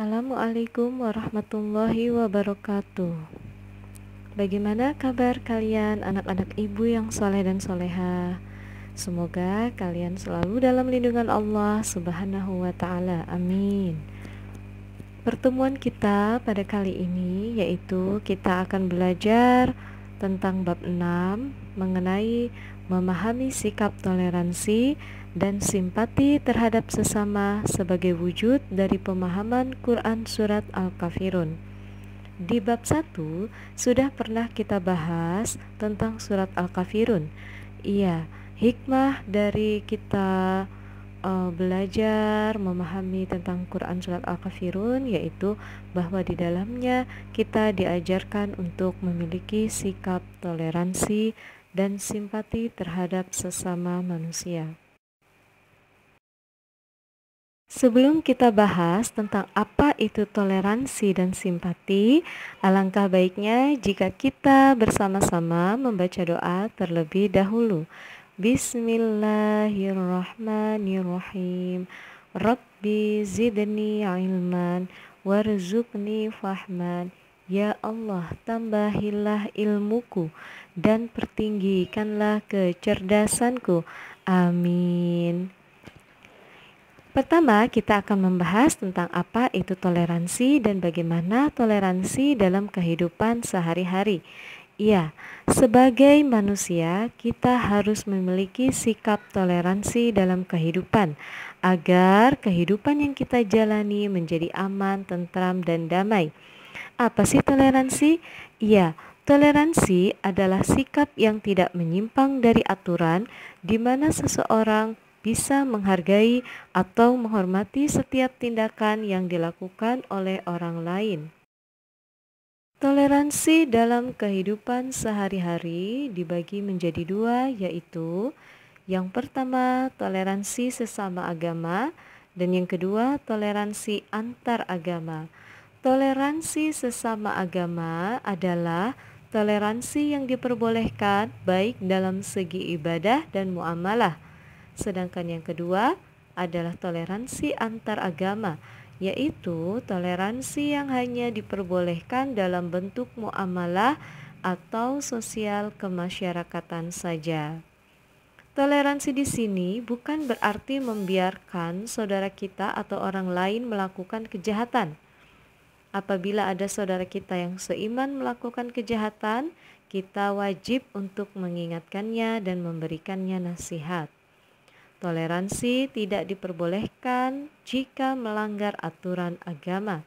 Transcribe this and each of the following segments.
Assalamualaikum warahmatullahi wabarakatuh. Bagaimana kabar kalian anak-anak ibu yang soleh dan soleha? Semoga kalian selalu dalam lindungan Allah Subhanahu wa ta'ala. Amin. Pertemuan kita pada kali ini yaitu kita akan belajar tentang bab 6 mengenai memahami sikap toleransi dan simpati terhadap sesama sebagai wujud dari pemahaman Quran Surat Al-Kafirun. Di bab 1 sudah pernah kita bahas tentang Surat Al-Kafirun. Iya, hikmah dari kita belajar memahami tentang Quran Surat Al-Kafirun yaitu bahwa di dalamnya kita diajarkan untuk memiliki sikap toleransi dan simpati terhadap sesama manusia. Sebelum kita bahas tentang apa itu toleransi dan simpati, alangkah baiknya jika kita bersama-sama membaca doa terlebih dahulu. Bismillahirrahmanirrahim. Rabbi zidni ilman warzuqni fahman. Ya Allah, tambahilah ilmuku dan pertinggikanlah kecerdasanku. Amin. Pertama, kita akan membahas tentang apa itu toleransi dan bagaimana toleransi dalam kehidupan sehari-hari. Iya, sebagai manusia, kita harus memiliki sikap toleransi dalam kehidupan agar kehidupan yang kita jalani menjadi aman, tentram, dan damai. Apa sih toleransi? Iya, toleransi adalah sikap yang tidak menyimpang dari aturan di mana seseorang bisa menghargai atau menghormati setiap tindakan yang dilakukan oleh orang lain. Toleransi dalam kehidupan sehari-hari dibagi menjadi dua, yaitu yang pertama toleransi sesama agama dan yang kedua toleransi antar agama. Toleransi sesama agama adalah toleransi yang diperbolehkan baik dalam segi ibadah dan muamalah. Sedangkan yang kedua adalah toleransi antar agama, yaitu toleransi yang hanya diperbolehkan dalam bentuk muamalah atau sosial kemasyarakatan saja. Toleransi di sini bukan berarti membiarkan saudara kita atau orang lain melakukan kejahatan. Apabila ada saudara kita yang seiman melakukan kejahatan, kita wajib untuk mengingatkannya dan memberikannya nasihat. Toleransi tidak diperbolehkan jika melanggar aturan agama.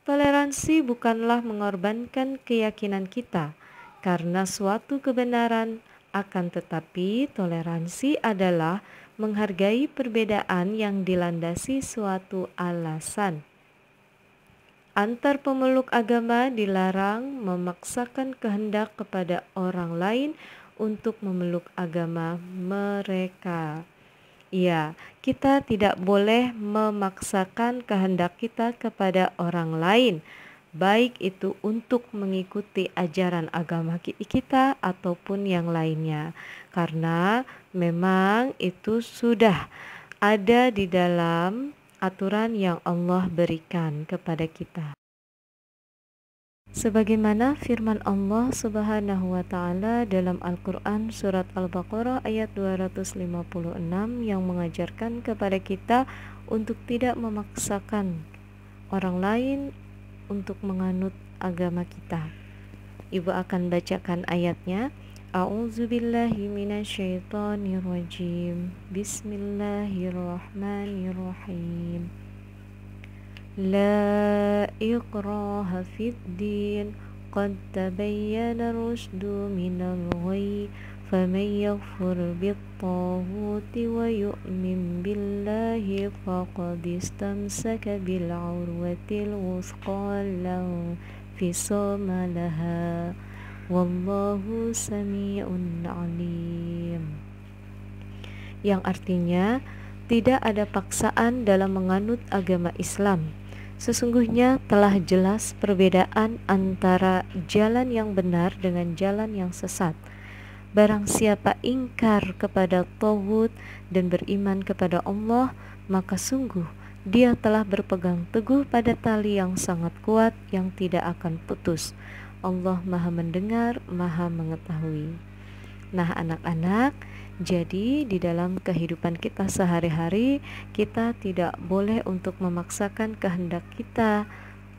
Toleransi bukanlah mengorbankan keyakinan kita karena suatu kebenaran, akan tetapi toleransi adalah menghargai perbedaan yang dilandasi suatu alasan. Antar pemeluk agama dilarang memaksakan kehendak kepada orang lain untuk memeluk agama mereka. Ya, kita tidak boleh memaksakan kehendak kita kepada orang lain, baik itu untuk mengikuti ajaran agama kita ataupun yang lainnya, karena memang itu sudah ada di dalam aturan yang Allah berikan kepada kita. Sebagaimana firman Allah Subhanahu wa ta'ala dalam Al-Quran Surat Al-Baqarah ayat 256 yang mengajarkan kepada kita untuk tidak memaksakan orang lain untuk menganut agama kita. Ibu akan bacakan ayatnya. A'udzubillahi minasyaitonirrajim. Bismillahirrahmanirrahim. La ikraha fid din qad tabayyana rusydu minal ghayy faman yakfur bit-taghuti wa yu'min billahi faqad istamsaka bil 'urwatil wuthqa la infisama laha wallahu sami'un 'alim. Yang artinya tidak ada paksaan dalam menganut agama Islam. Sesungguhnya telah jelas perbedaan antara jalan yang benar dengan jalan yang sesat. Barang siapa ingkar kepada taghut dan beriman kepada Allah, maka sungguh dia telah berpegang teguh pada tali yang sangat kuat yang tidak akan putus. Allah Maha Mendengar, Maha Mengetahui. Nah, anak-anak, jadi di dalam kehidupan kita sehari-hari, kita tidak boleh untuk memaksakan kehendak kita,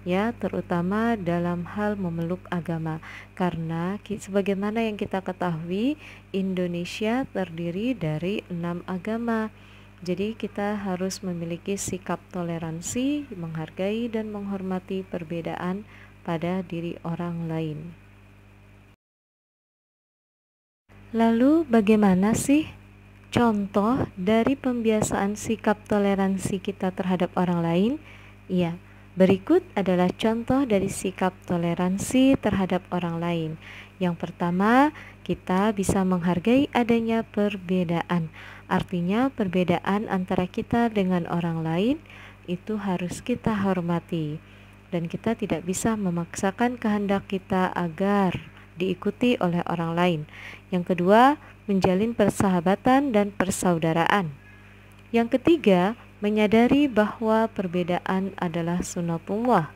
ya, terutama dalam hal memeluk agama. Karena sebagaimana yang kita ketahui, Indonesia terdiri dari 6 agama. Jadi kita harus memiliki sikap toleransi, menghargai dan menghormati perbedaan pada diri orang lain. Lalu bagaimana sih contoh dari pembiasaan sikap toleransi kita terhadap orang lain? Iya, berikut adalah contoh dari sikap toleransi terhadap orang lain. Yang pertama, kita bisa menghargai adanya perbedaan. Artinya perbedaan antara kita dengan orang lain itu harus kita hormati. Dan kita tidak bisa memaksakan kehendak kita agar diikuti oleh orang lain. Yang kedua, menjalin persahabatan dan persaudaraan. Yang ketiga, menyadari bahwa perbedaan adalah sunatullah.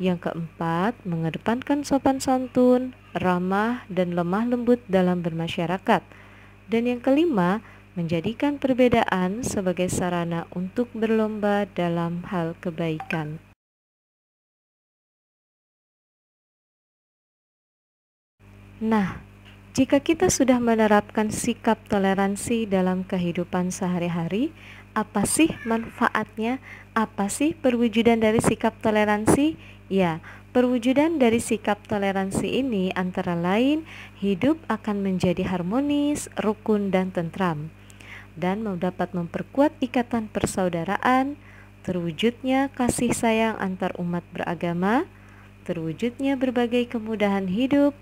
Yang keempat, mengedepankan sopan santun, ramah dan lemah lembut dalam bermasyarakat. Dan yang kelima, menjadikan perbedaan sebagai sarana untuk berlomba dalam hal kebaikan. Nah, jika kita sudah menerapkan sikap toleransi dalam kehidupan sehari-hari, apa sih manfaatnya? Apa sih perwujudan dari sikap toleransi? Ya, perwujudan dari sikap toleransi ini antara lain hidup akan menjadi harmonis, rukun dan tentram, dan dapat memperkuat ikatan persaudaraan, terwujudnya kasih sayang antar umat beragama, terwujudnya berbagai kemudahan hidup,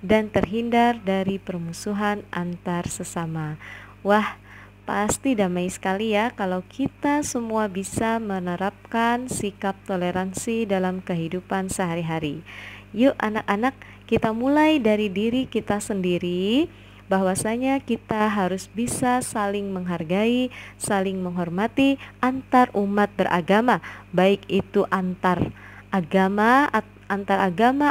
dan terhindar dari permusuhan antar sesama. Wah, pasti damai sekali ya kalau kita semua bisa menerapkan sikap toleransi dalam kehidupan sehari-hari. Yuk anak-anak, kita mulai dari diri kita sendiri, bahwasanya kita harus bisa saling menghargai, saling menghormati antar umat beragama, baik itu antar agama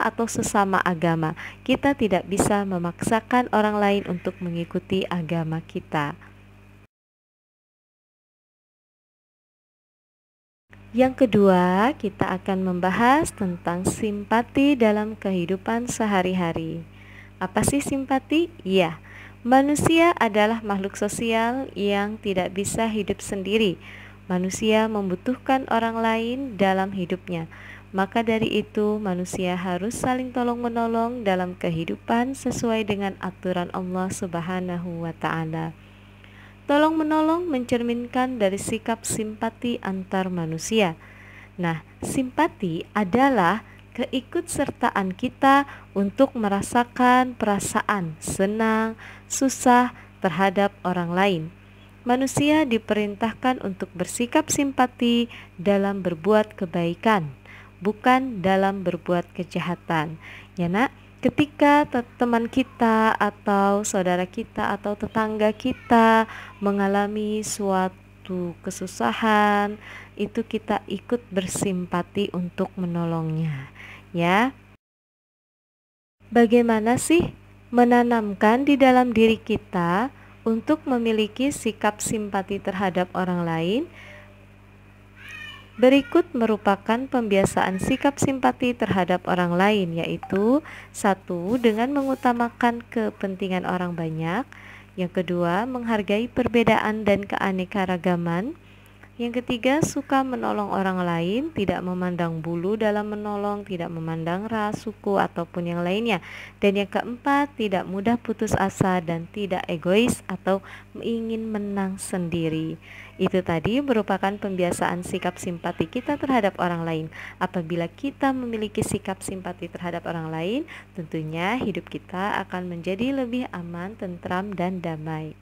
atau sesama agama. Kita tidak bisa memaksakan orang lain untuk mengikuti agama kita. Yang kedua, kita akan membahas tentang simpati dalam kehidupan sehari-hari. Apa sih simpati? Ya, manusia adalah makhluk sosial yang tidak bisa hidup sendiri. Manusia membutuhkan orang lain dalam hidupnya. Maka dari itu, manusia harus saling tolong-menolong dalam kehidupan sesuai dengan aturan Allah Subhanahu wa Ta'ala. Tolong-menolong mencerminkan dari sikap simpati antar manusia. Nah, simpati adalah keikutsertaan kita untuk merasakan perasaan senang, susah terhadap orang lain. Manusia diperintahkan untuk bersikap simpati dalam berbuat kebaikan, bukan dalam berbuat kejahatan. Ya nak, ketika teman kita atau saudara kita atau tetangga kita mengalami suatu kesusahan, itu kita ikut bersimpati untuk menolongnya. Ya, bagaimana sih menanamkan di dalam diri kita untuk memiliki sikap simpati terhadap orang lain? Berikut merupakan pembiasaan sikap simpati terhadap orang lain, yaitu 1. Dengan mengutamakan kepentingan orang banyak. Yang kedua, menghargai perbedaan dan keanekaragaman. Yang ketiga, suka menolong orang lain, tidak memandang bulu dalam menolong, tidak memandang ras, suku, ataupun yang lainnya. Dan yang keempat, tidak mudah putus asa dan tidak egois atau ingin menang sendiri. Itu tadi merupakan pembiasaan sikap simpati kita terhadap orang lain. Apabila kita memiliki sikap simpati terhadap orang lain, tentunya hidup kita akan menjadi lebih aman, tentram, dan damai.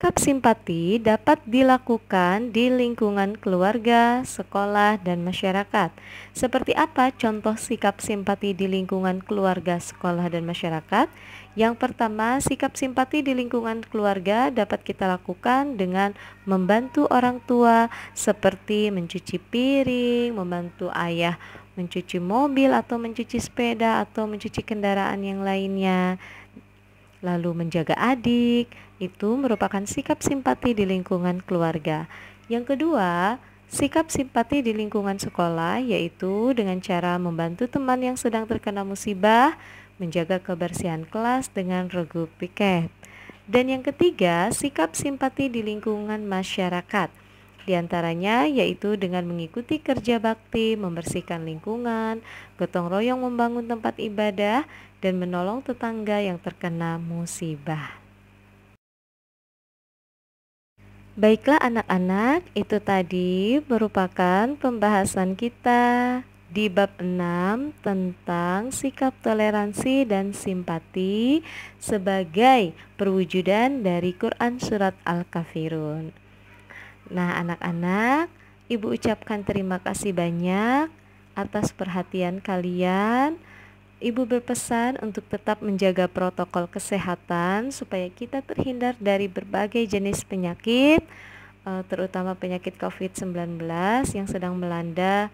Sikap simpati dapat dilakukan di lingkungan keluarga, sekolah, dan masyarakat. Seperti apa contoh sikap simpati di lingkungan keluarga, sekolah, dan masyarakat? Yang pertama, sikap simpati di lingkungan keluarga dapat kita lakukan dengan membantu orang tua seperti mencuci piring, membantu ayah mencuci mobil atau mencuci sepeda atau mencuci kendaraan yang lainnya. Lalu menjaga adik, itu merupakan sikap simpati di lingkungan keluarga. Yang kedua, sikap simpati di lingkungan sekolah yaitu dengan cara membantu teman yang sedang terkena musibah, menjaga kebersihan kelas dengan regu piket. Dan yang ketiga, sikap simpati di lingkungan masyarakat. Di antaranya yaitu dengan mengikuti kerja bakti, membersihkan lingkungan, gotong royong membangun tempat ibadah, dan menolong tetangga yang terkena musibah. Baiklah anak-anak, itu tadi merupakan pembahasan kita di bab 6 tentang sikap toleransi dan simpati sebagai perwujudan dari Quran Surat Al-Kafirun. Nah anak-anak, Ibu ucapkan terima kasih banyak atas perhatian kalian. Ibu berpesan untuk tetap menjaga protokol kesehatan supaya kita terhindar dari berbagai jenis penyakit, terutama penyakit COVID-19 yang sedang melanda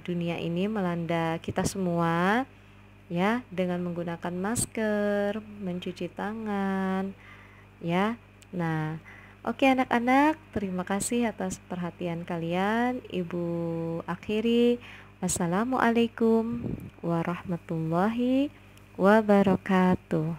dunia ini, melanda kita semua, ya, dengan menggunakan masker, mencuci tangan, ya. Nah, oke anak-anak, terima kasih atas perhatian kalian. Ibu akhiri. Wassalamualaikum warahmatullahi wabarakatuh.